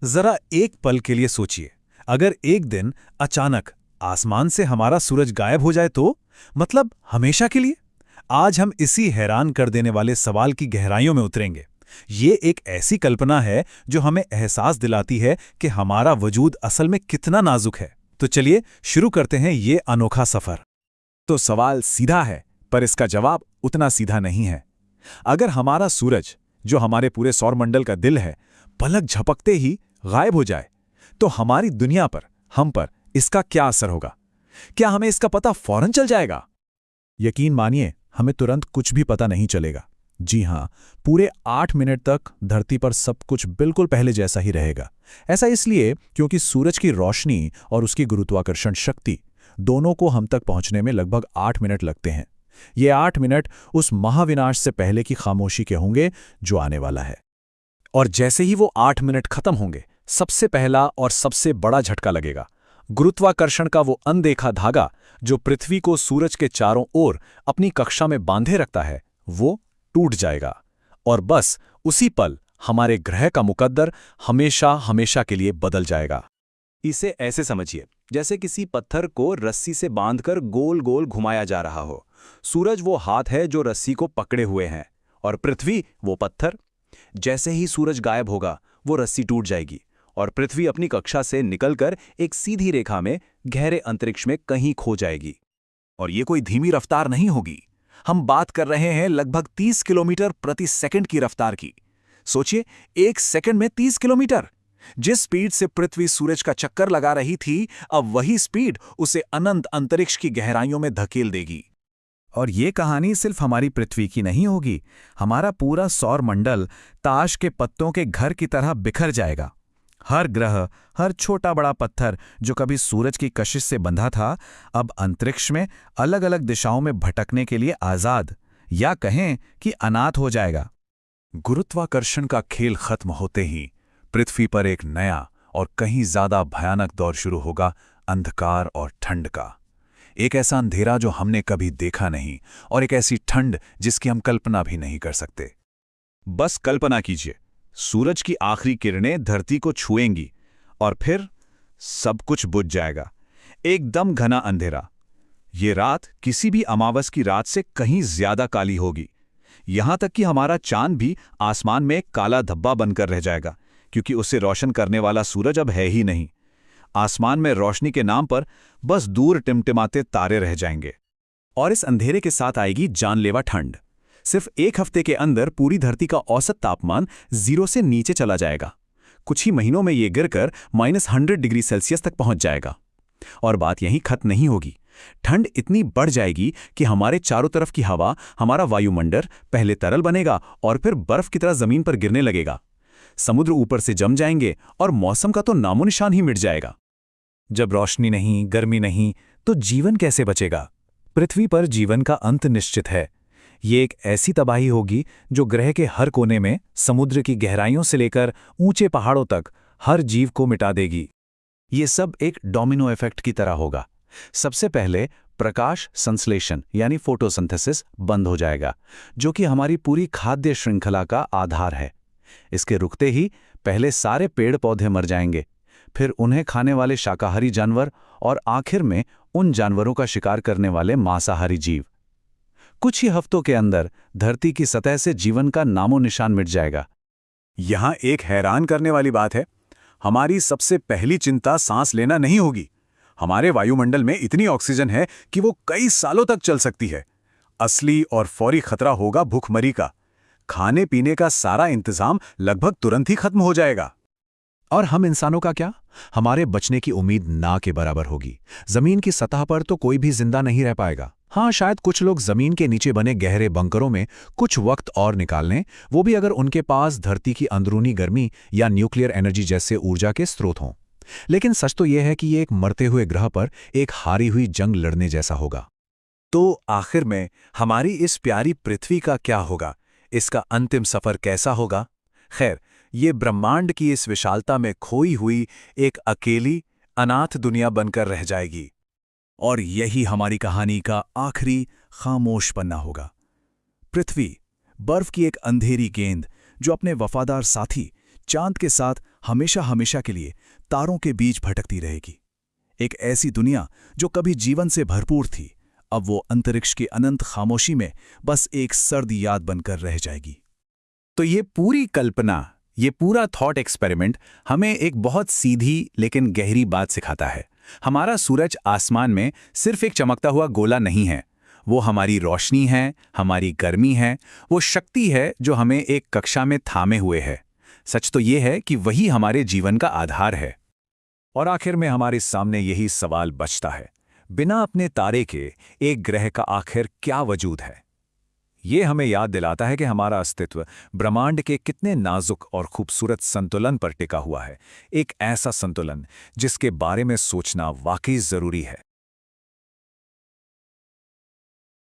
जरा एक पल के लिए सोचिए, अगर एक दिन अचानक आसमान से हमारा सूरज गायब हो जाए तो मतलब हमेशा के लिए। आज हम इसी हैरान कर देने वाले सवाल की गहराइयों में उतरेंगे। ये एक ऐसी कल्पना है जो हमें एहसास दिलाती है कि हमारा वजूद असल में कितना नाजुक है। तो चलिए शुरू करते हैं ये अनोखा सफर। तो सवाल सीधा है, पर इसका जवाब उतना सीधा नहीं है। अगर हमारा सूरज, जो हमारे पूरे सौरमंडल का दिल है, पलक झपकते ही गायब हो जाए, तो हमारी दुनिया पर, हम पर इसका क्या असर होगा? क्या हमें इसका पता फौरन चल जाएगा? यकीन मानिए, हमें तुरंत कुछ भी पता नहीं चलेगा। जी हां, पूरे 8 मिनट तक धरती पर सब कुछ बिल्कुल पहले जैसा ही रहेगा। ऐसा इसलिए क्योंकि सूरज की रोशनी और उसकी गुरुत्वाकर्षण शक्ति दोनों को हम तक पहुंचने में लगभग 8 मिनट लगते हैं। ये 8 मिनट उस महाविनाश से पहले की खामोशी के होंगे जो आने वाला है। और जैसे ही वो 8 मिनट खत्म होंगे, सबसे पहला और सबसे बड़ा झटका लगेगा। गुरुत्वाकर्षण का वो अनदेखा धागा जो पृथ्वी को सूरज के चारों ओर अपनी कक्षा में बांधे रखता है, वो टूट जाएगा। और बस उसी पल हमारे ग्रह का मुकद्दर हमेशा हमेशा के लिए बदल जाएगा। इसे ऐसे समझिए, जैसे किसी पत्थर को रस्सी से बांधकर गोल गोल घुमाया जा रहा हो। सूरज वो हाथ है जो रस्सी को पकड़े हुए हैं, और पृथ्वी वो पत्थर। जैसे ही सूरज गायब होगा, वो रस्सी टूट जाएगी और पृथ्वी अपनी कक्षा से निकलकर एक सीधी रेखा में गहरे अंतरिक्ष में कहीं खो जाएगी। और ये कोई धीमी रफ्तार नहीं होगी। हम बात कर रहे हैं लगभग 30 किलोमीटर प्रति सेकंड की रफ्तार की। सोचिए, एक सेकंड में 30 किलोमीटर। जिस स्पीड से पृथ्वी सूरज का चक्कर लगा रही थी, अब वही स्पीड उसे अनंत अंतरिक्ष की गहराइयों में धकेल देगी। और ये कहानी सिर्फ हमारी पृथ्वी की नहीं होगी। हमारा पूरा सौर मंडल ताश के पत्तों के घर की तरह बिखर जाएगा। हर ग्रह, हर छोटा बड़ा पत्थर जो कभी सूरज की कशिश से बंधा था, अब अंतरिक्ष में अलग अलग दिशाओं में भटकने के लिए आजाद, या कहें कि अनाथ हो जाएगा। गुरुत्वाकर्षण का खेल खत्म होते ही पृथ्वी पर एक नया और कहीं ज्यादा भयानक दौर शुरू होगा, अंधकार और ठंड का। एक ऐसा अंधेरा जो हमने कभी देखा नहीं, और एक ऐसी ठंड जिसकी हम कल्पना भी नहीं कर सकते। बस कल्पना कीजिए, सूरज की आखिरी किरणें धरती को छुएंगी और फिर सब कुछ बुझ जाएगा। एकदम घना अंधेरा। ये रात किसी भी अमावस की रात से कहीं ज्यादा काली होगी। यहां तक कि हमारा चांद भी आसमान में एक काला धब्बा बनकर रह जाएगा, क्योंकि उसे रोशन करने वाला सूरज अब है ही नहीं। आसमान में रोशनी के नाम पर बस दूर टिमटिमाते तारे रह जाएंगे। और इस अंधेरे के साथ आएगी जानलेवा ठंड। सिर्फ एक हफ्ते के अंदर पूरी धरती का औसत तापमान 0 से नीचे चला जाएगा। कुछ ही महीनों में ये गिरकर -100 डिग्री सेल्सियस तक पहुंच जाएगा। और बात यहीं खत्म नहीं होगी। ठंड इतनी बढ़ जाएगी कि हमारे चारों तरफ की हवा, हमारा वायुमंडल पहले तरल बनेगा और फिर बर्फ की तरह जमीन पर गिरने लगेगा। समुद्र ऊपर से जम जाएंगे और मौसम का तो नामो निशान ही मिट जाएगा। जब रोशनी नहीं, गर्मी नहीं, तो जीवन कैसे बचेगा? पृथ्वी पर जीवन का अंत निश्चित है। ये एक ऐसी तबाही होगी जो ग्रह के हर कोने में, समुद्र की गहराइयों से लेकर ऊंचे पहाड़ों तक हर जीव को मिटा देगी। ये सब एक डोमिनो इफेक्ट की तरह होगा। सबसे पहले प्रकाश संश्लेषण यानी फोटोसिंथेसिस बंद हो जाएगा, जो कि हमारी पूरी खाद्य श्रृंखला का आधार है। इसके रुकते ही पहले सारे पेड़ पौधे मर जाएंगे, फिर उन्हें खाने वाले शाकाहारी जानवर, और आखिर में उन जानवरों का शिकार करने वाले मांसाहारी जीव। कुछ ही हफ्तों के अंदर धरती की सतह से जीवन का नामो निशान मिट जाएगा। यहां एक हैरान करने वाली बात है, हमारी सबसे पहली चिंता सांस लेना नहीं होगी। हमारे वायुमंडल में इतनी ऑक्सीजन है कि वो कई सालों तक चल सकती है। असली और फौरी खतरा होगा भूखमरी का। खाने पीने का सारा इंतजाम लगभग तुरंत ही खत्म हो जाएगा। और हम इंसानों का क्या? हमारे बचने की उम्मीद ना के बराबर होगी। जमीन की सतह पर तो कोई भी जिंदा नहीं रह पाएगा। हाँ, शायद कुछ लोग जमीन के नीचे बने गहरे बंकरों में कुछ वक्त और निकाल लें, वो भी अगर उनके पास धरती की अंदरूनी गर्मी या न्यूक्लियर एनर्जी जैसे ऊर्जा के स्रोत हों। लेकिन सच तो यह है कि ये एक मरते हुए ग्रह पर एक हारी हुई जंग लड़ने जैसा होगा। तो आखिर में हमारी इस प्यारी पृथ्वी का क्या होगा? इसका अंतिम सफर कैसा होगा? खैर, ये ब्रह्मांड की इस विशालता में खोई हुई एक अकेली अनाथ दुनिया बनकर रह जाएगी। और यही हमारी कहानी का आखिरी खामोश पन्ना होगा। पृथ्वी, बर्फ की एक अंधेरी गेंद जो अपने वफादार साथी चांद के साथ हमेशा हमेशा के लिए तारों के बीच भटकती रहेगी। एक ऐसी दुनिया जो कभी जीवन से भरपूर थी, अब वो अंतरिक्ष की अनंत खामोशी में बस एक सर्द याद बनकर रह जाएगी। तो ये पूरी कल्पना, ये पूरा थॉट एक्सपेरिमेंट हमें एक बहुत सीधी लेकिन गहरी बात सिखाता है। हमारा सूरज आसमान में सिर्फ एक चमकता हुआ गोला नहीं है। वो हमारी रोशनी है, हमारी गर्मी है, वो शक्ति है जो हमें एक कक्षा में थामे हुए है। सच तो ये है कि वही हमारे जीवन का आधार है। और आखिर में हमारे सामने यही सवाल बचता है, बिना अपने तारे के एक ग्रह का आखिर क्या वजूद है? ये हमें याद दिलाता है कि हमारा अस्तित्व ब्रह्मांड के कितने नाजुक और खूबसूरत संतुलन पर टिका हुआ है। एक ऐसा संतुलन जिसके बारे में सोचना वाकई जरूरी है।